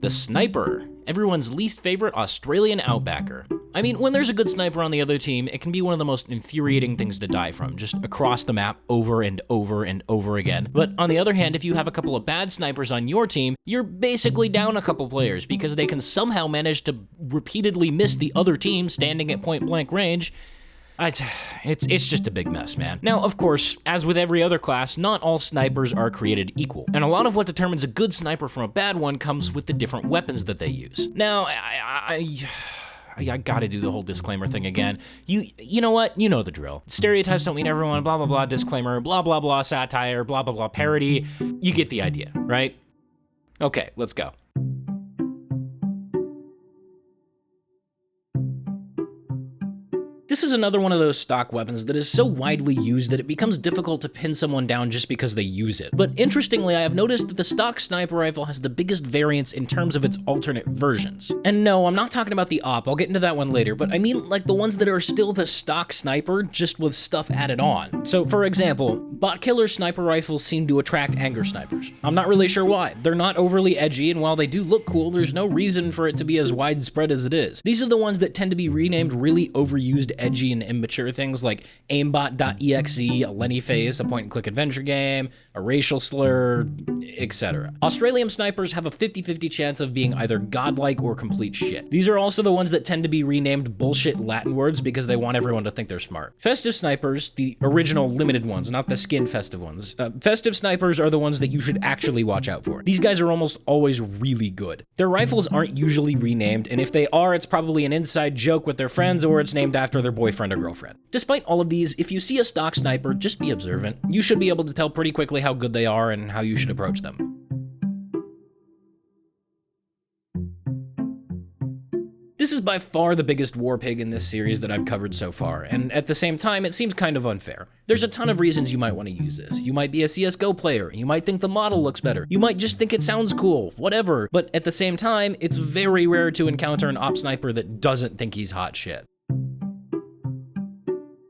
The sniper, everyone's least favorite Australian outbacker. I mean, when there's a good sniper on the other team, it can be one of the most infuriating things to die from, just across the map over and over and over again. But on the other hand, if you have a couple of bad snipers on your team, you're basically down a couple players because they can somehow manage to repeatedly miss the other team standing at point blank range. It's just a big mess, man. Now, of course, as with every other class, not all snipers are created equal, and a lot of what determines a good sniper from a bad one comes with the different weapons that they use. Now, I gotta do the whole disclaimer thing again. You know what? You know the drill. Stereotypes don't mean everyone, blah, blah, blah, disclaimer, blah, blah, blah, satire, blah, blah, blah, parody. You get the idea, right? Okay, let's go. This is another one of those stock weapons that is so widely used that it becomes difficult to pin someone down just because they use it. But interestingly, I have noticed that the stock sniper rifle has the biggest variance in terms of its alternate versions. And no, I'm not talking about the op, I'll get into that one later, but I mean like the ones that are still the stock sniper, just with stuff added on. So for example, bot killer sniper rifles seem to attract anger snipers. I'm not really sure why. They're not overly edgy, and while they do look cool, there's no reason for it to be as widespread as it is. These are the ones that tend to be renamed really overused edgy and immature things like aimbot.exe, a Lenny face, a point-and-click adventure game, a racial slur, etc. Australian snipers have a 50-50 chance of being either godlike or complete shit. These are also the ones that tend to be renamed bullshit Latin words because they want everyone to think they're smart. Festive snipers, the original limited ones, not the skin festive ones. Festive snipers are the ones that you should actually watch out for. These guys are almost always really good. Their rifles aren't usually renamed, and if they are, it's probably an inside joke with their friends or it's named after their boyfriend or girlfriend. Despite all of these, if you see a stock sniper, just be observant. You should be able to tell pretty quickly how good they are and how you should approach them. This is by far the biggest war pig in this series that I've covered so far, and at the same time, it seems kind of unfair. There's a ton of reasons you might want to use this. You might be a CSGO player, you might think the model looks better, you might just think it sounds cool, whatever, but at the same time, it's very rare to encounter an op sniper that doesn't think he's hot shit.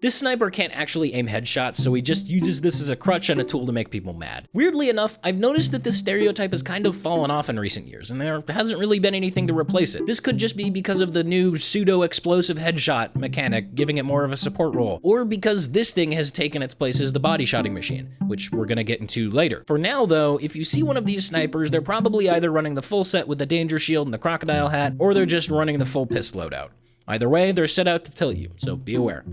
This sniper can't actually aim headshots, so he just uses this as a crutch and a tool to make people mad. Weirdly enough, I've noticed that this stereotype has kind of fallen off in recent years, and there hasn't really been anything to replace it. This could just be because of the new pseudo-explosive headshot mechanic, giving it more of a support role, or because this thing has taken its place as the body-shotting machine, which we're gonna get into later. For now, though, if you see one of these snipers, they're probably either running the full set with the danger shield and the crocodile hat, or they're just running the full piss loadout. Either way, they're set out to tilt you, so be aware.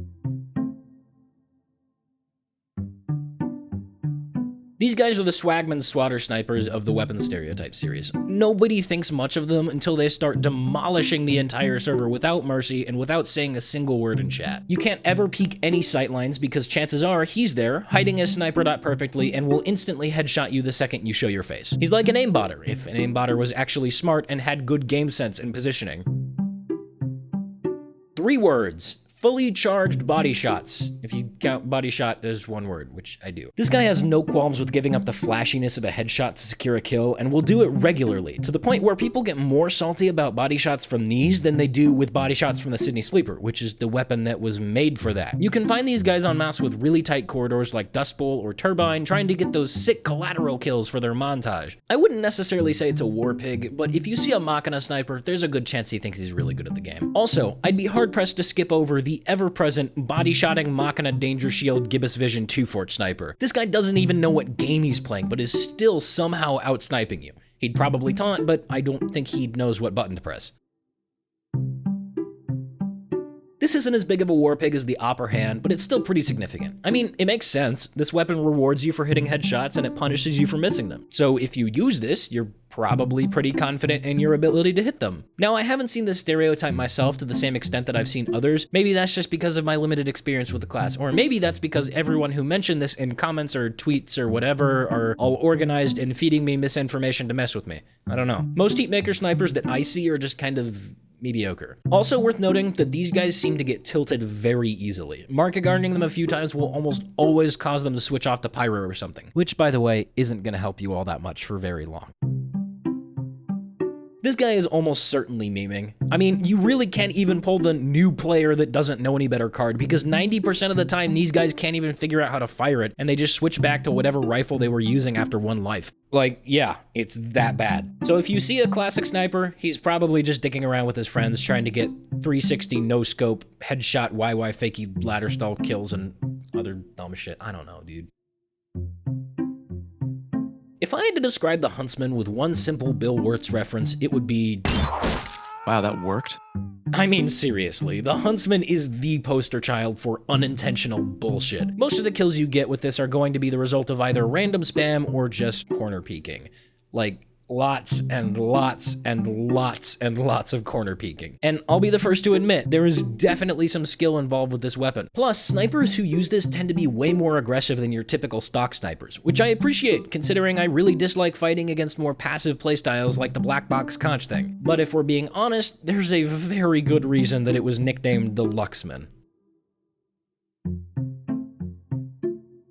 These guys are the Swagman Swatter snipers of the Weapons Stereotype series. Nobody thinks much of them until they start demolishing the entire server without mercy and without saying a single word in chat. You can't ever peek any sightlines because chances are he's there, hiding his sniper dot perfectly, and will instantly headshot you the second you show your face. He's like an aimbotter, if an aimbotter was actually smart and had good game sense and positioning. 3 words. Fully charged body shots, if you count body shot as one word, which I do. This guy has no qualms with giving up the flashiness of a headshot to secure a kill, and will do it regularly, to the point where people get more salty about body shots from these than they do with body shots from the Sydney Sleeper, which is the weapon that was made for that. You can find these guys on maps with really tight corridors like Dust Bowl or Turbine, trying to get those sick collateral kills for their montage. I wouldn't necessarily say it's a war pig, but if you see a Machina sniper, there's a good chance he thinks he's really good at the game. Also, I'd be hard-pressed to skip over the ever-present body-shotting Machina Danger Shield Gibbous Vision 2-Fort sniper. This guy doesn't even know what game he's playing, but is still somehow out-sniping you. He'd probably taunt, but I don't think he knows what button to press. This isn't as big of a war pig as the Upper Hand, but it's still pretty significant. I mean, it makes sense. This weapon rewards you for hitting headshots and it punishes you for missing them. So if you use this, you're probably pretty confident in your ability to hit them. Now, I haven't seen this stereotype myself to the same extent that I've seen others. Maybe that's just because of my limited experience with the class, or maybe that's because everyone who mentioned this in comments or tweets or whatever are all organized and feeding me misinformation to mess with me. I don't know. Most Heatmaker snipers that I see are just kind of mediocre. Also worth noting that these guys seem to get tilted very easily. Market guarding them a few times will almost always cause them to switch off to pyro or something, which by the way isn't gonna help you all that much for very long. This guy is almost certainly memeing. I mean, you really can't even pull the new player that doesn't know any better card, because 90% of the time these guys can't even figure out how to fire it, and they just switch back to whatever rifle they were using after one life. Like, yeah, it's that bad. So if you see a classic sniper, he's probably just dicking around with his friends trying to get 360 no-scope, headshot, YY fakey ladder stall kills and other dumb shit. I don't know, dude. If I had to describe the Huntsman with one simple Bill Wirtz reference, it would be... Wow, that worked? I mean, seriously, the Huntsman is the poster child for unintentional bullshit. Most of the kills you get with this are going to be the result of either random spam or just corner peeking. Like, lots and lots and lots and lots of corner peeking. And I'll be the first to admit, there is definitely some skill involved with this weapon. Plus, snipers who use this tend to be way more aggressive than your typical stock snipers, which I appreciate, considering I really dislike fighting against more passive playstyles like the black box conch thing. But if we're being honest, there's a very good reason that it was nicknamed the Luxman.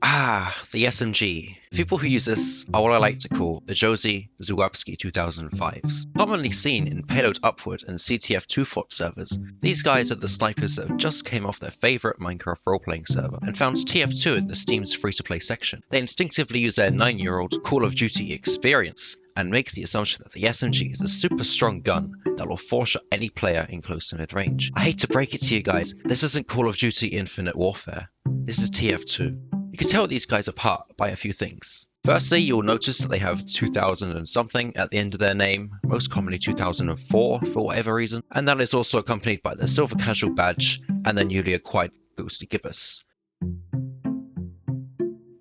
Ah, the SMG. People who use this are what I like to call the Josie Zawabski 2005s. Commonly seen in Payload Upward and TF2 FOT servers, these guys are the snipers that just came off their favorite Minecraft role-playing server and found TF2 in the Steam's free-to-play section. They instinctively use their 9-year-old Call of Duty experience and make the assumption that the SMG is a super strong gun that will force-shot any player in close to mid-range. I hate to break it to you guys, this isn't Call of Duty Infinite Warfare. This is TF2. You can tell these guys apart by a few things. Firstly, you'll notice that they have 2000 and something at the end of their name, most commonly 2004 for whatever reason, and that is also accompanied by their silver casual badge and their newly acquired ghostly gibbous.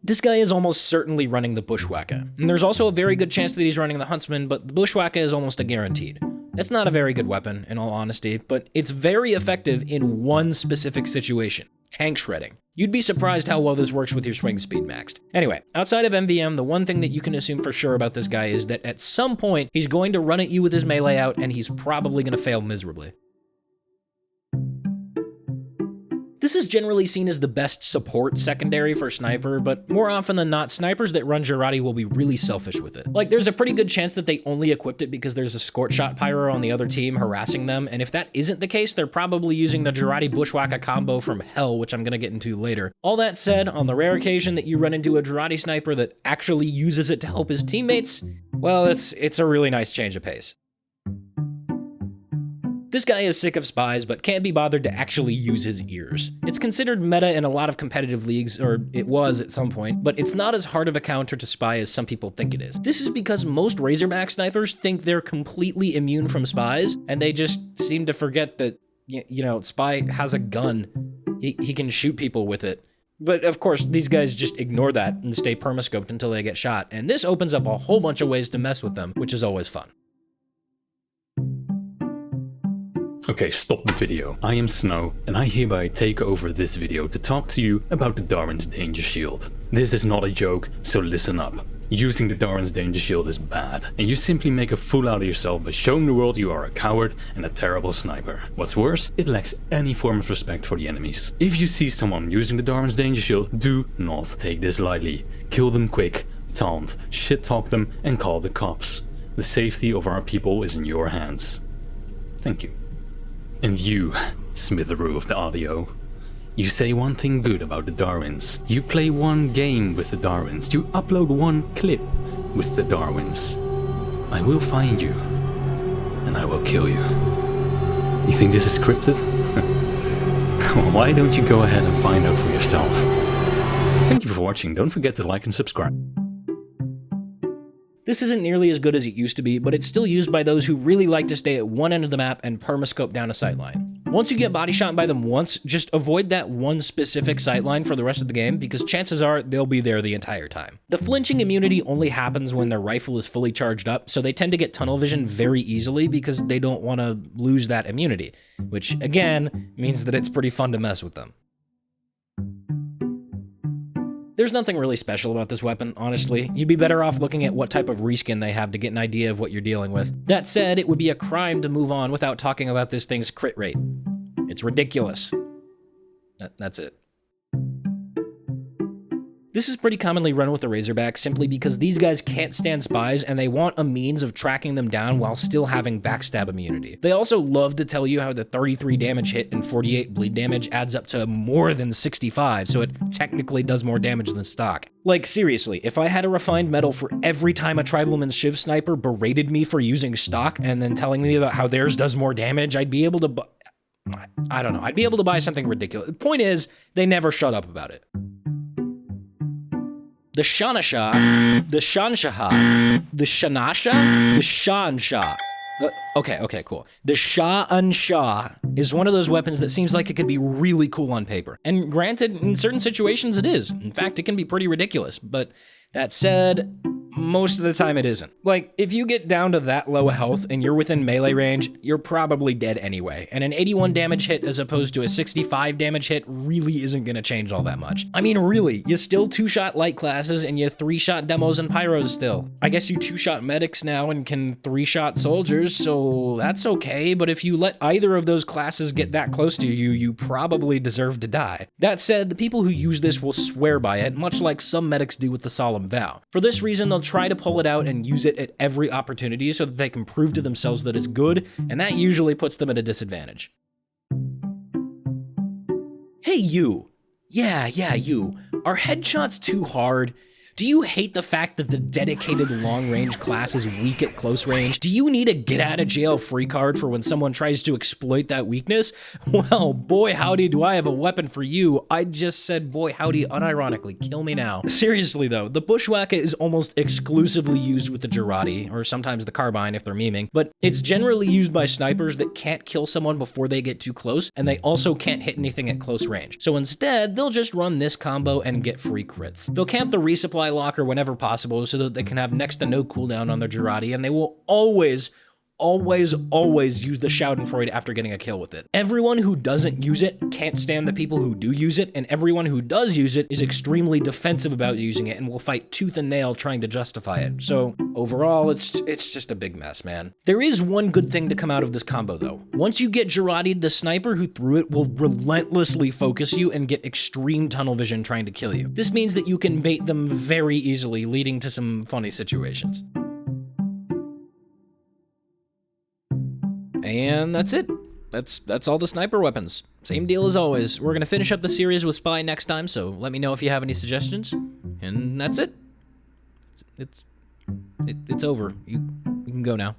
This guy is almost certainly running the Bushwhacker, and there's also a very good chance that he's running the Huntsman, but the Bushwhacker is almost a guaranteed. It's not a very good weapon, in all honesty, but it's very effective in one specific situation: tank shredding. You'd be surprised how well this works with your swing speed maxed. Anyway, outside of MVM, the one thing that you can assume for sure about this guy is that at some point, he's going to run at you with his melee out, and he's probably going to fail miserably. This is generally seen as the best support secondary for sniper, but more often than not, snipers that run Jarate will be really selfish with it. Like, there's a pretty good chance that they only equipped it because there's a Scorch Shot Pyro on the other team harassing them, and if that isn't the case, they're probably using the Jarate Bushwhacker combo from hell, which I'm gonna get into later. All that said, on the rare occasion that you run into a Jarate sniper that actually uses it to help his teammates, well, it's a really nice change of pace. This guy is sick of spies, but can't be bothered to actually use his ears. It's considered meta in a lot of competitive leagues, or it was at some point, but it's not as hard of a counter to spy as some people think it is. This is because most Razorback snipers think they're completely immune from spies, and they just seem to forget that, you know, spy has a gun. He can shoot people with it. But of course, these guys just ignore that and stay permascoped until they get shot, and this opens up a whole bunch of ways to mess with them, which is always fun. Okay, stop the video. I am Snow, and I hereby take over this video to talk to you about the Darwin's Danger Shield. This is not a joke, so listen up. Using the Darwin's Danger Shield is bad, and you simply make a fool out of yourself by showing the world you are a coward and a terrible sniper. What's worse, it lacks any form of respect for the enemies. If you see someone using the Darwin's Danger Shield, do not take this lightly. Kill them quick, taunt, shit-talk them, and call the cops. The safety of our people is in your hands. Thank you. And you, Smitheroo of the audio. You say one thing good about the Darwins. You play one game with the Darwins. You upload one clip with the Darwins. I will find you, and I will kill you. You think this is scripted? Well, why don't you go ahead and find out for yourself? Thank you for watching. Don't forget to like and subscribe. This isn't nearly as good as it used to be, but it's still used by those who really like to stay at one end of the map and permascope down a sightline. Once you get body shot by them once, just avoid that one specific sightline for the rest of the game, because chances are they'll be there the entire time. The flinching immunity only happens when their rifle is fully charged up, so they tend to get tunnel vision very easily because they don't want to lose that immunity, which again means that it's pretty fun to mess with them. There's nothing really special about this weapon, honestly. You'd be better off looking at what type of reskin they have to get an idea of what you're dealing with. That said, it would be a crime to move on without talking about this thing's crit rate. It's ridiculous. That's it. This is pretty commonly run with the Razorbacks simply because these guys can't stand spies and they want a means of tracking them down while still having backstab immunity. They also love to tell you how the 33 damage hit and 48 bleed damage adds up to more than 65, so it technically does more damage than stock. Like, seriously, if I had a refined medal for every time a Tribalman's Shiv sniper berated me for using stock and then telling me about how theirs does more damage, I'd be able to I don't know, I'd be able to buy something ridiculous. The point is, they never shut up about it. The Shanasha, the Shanshaha, the Shanasha, the Shansha. Okay, cool. The Shah is one of those weapons that seems like it could be really cool on paper. And granted, in certain situations it is. In fact, it can be pretty ridiculous. But that said, most of the time it isn't. Like, if you get down to that low health and you're within melee range, you're probably dead anyway. And an 81 damage hit as opposed to a 65 damage hit really isn't gonna change all that much. I mean, really, you still 2-shot light classes and you 3-shot demos and pyros still. I guess you 2-shot medics now and can 3-shot soldiers, so that's okay, but if you let either of those classes get that close to you, you probably deserve to die. That said, the people who use this will swear by it, much like some medics do with the Solemn Vow. For this reason, they'll try to pull it out and use it at every opportunity so that they can prove to themselves that it's good, and that usually puts them at a disadvantage. Hey you! Yeah, you. Are headshots too hard? Do you hate the fact that the dedicated long-range class is weak at close range? Do you need a get-out-of-jail-free card for when someone tries to exploit that weakness? Well, boy howdy do I have a weapon for you. I just said boy howdy unironically. Kill me now. Seriously though, the Bushwhacker is almost exclusively used with the Jarate, or sometimes the Carbine if they're memeing, but it's generally used by snipers that can't kill someone before they get too close, and they also can't hit anything at close range. So instead, they'll just run this combo and get free crits. They'll camp the resupply locker whenever possible so that they can have next to no cooldown on their Jarate, and they will always use the Schadenfreude after getting a kill with it. Everyone who doesn't use it can't stand the people who do use it, and everyone who does use it is extremely defensive about using it and will fight tooth and nail trying to justify it. So overall, it's just a big mess, man. There is one good thing to come out of this combo though. Once you get Jarati'd, the sniper who threw it will relentlessly focus you and get extreme tunnel vision trying to kill you. This means that you can bait them very easily, leading to some funny situations. And that's it. That's all the sniper weapons. Same deal as always. We're gonna finish up the series with Spy next time, so let me know if you have any suggestions. And that's it. It's over. You can go now.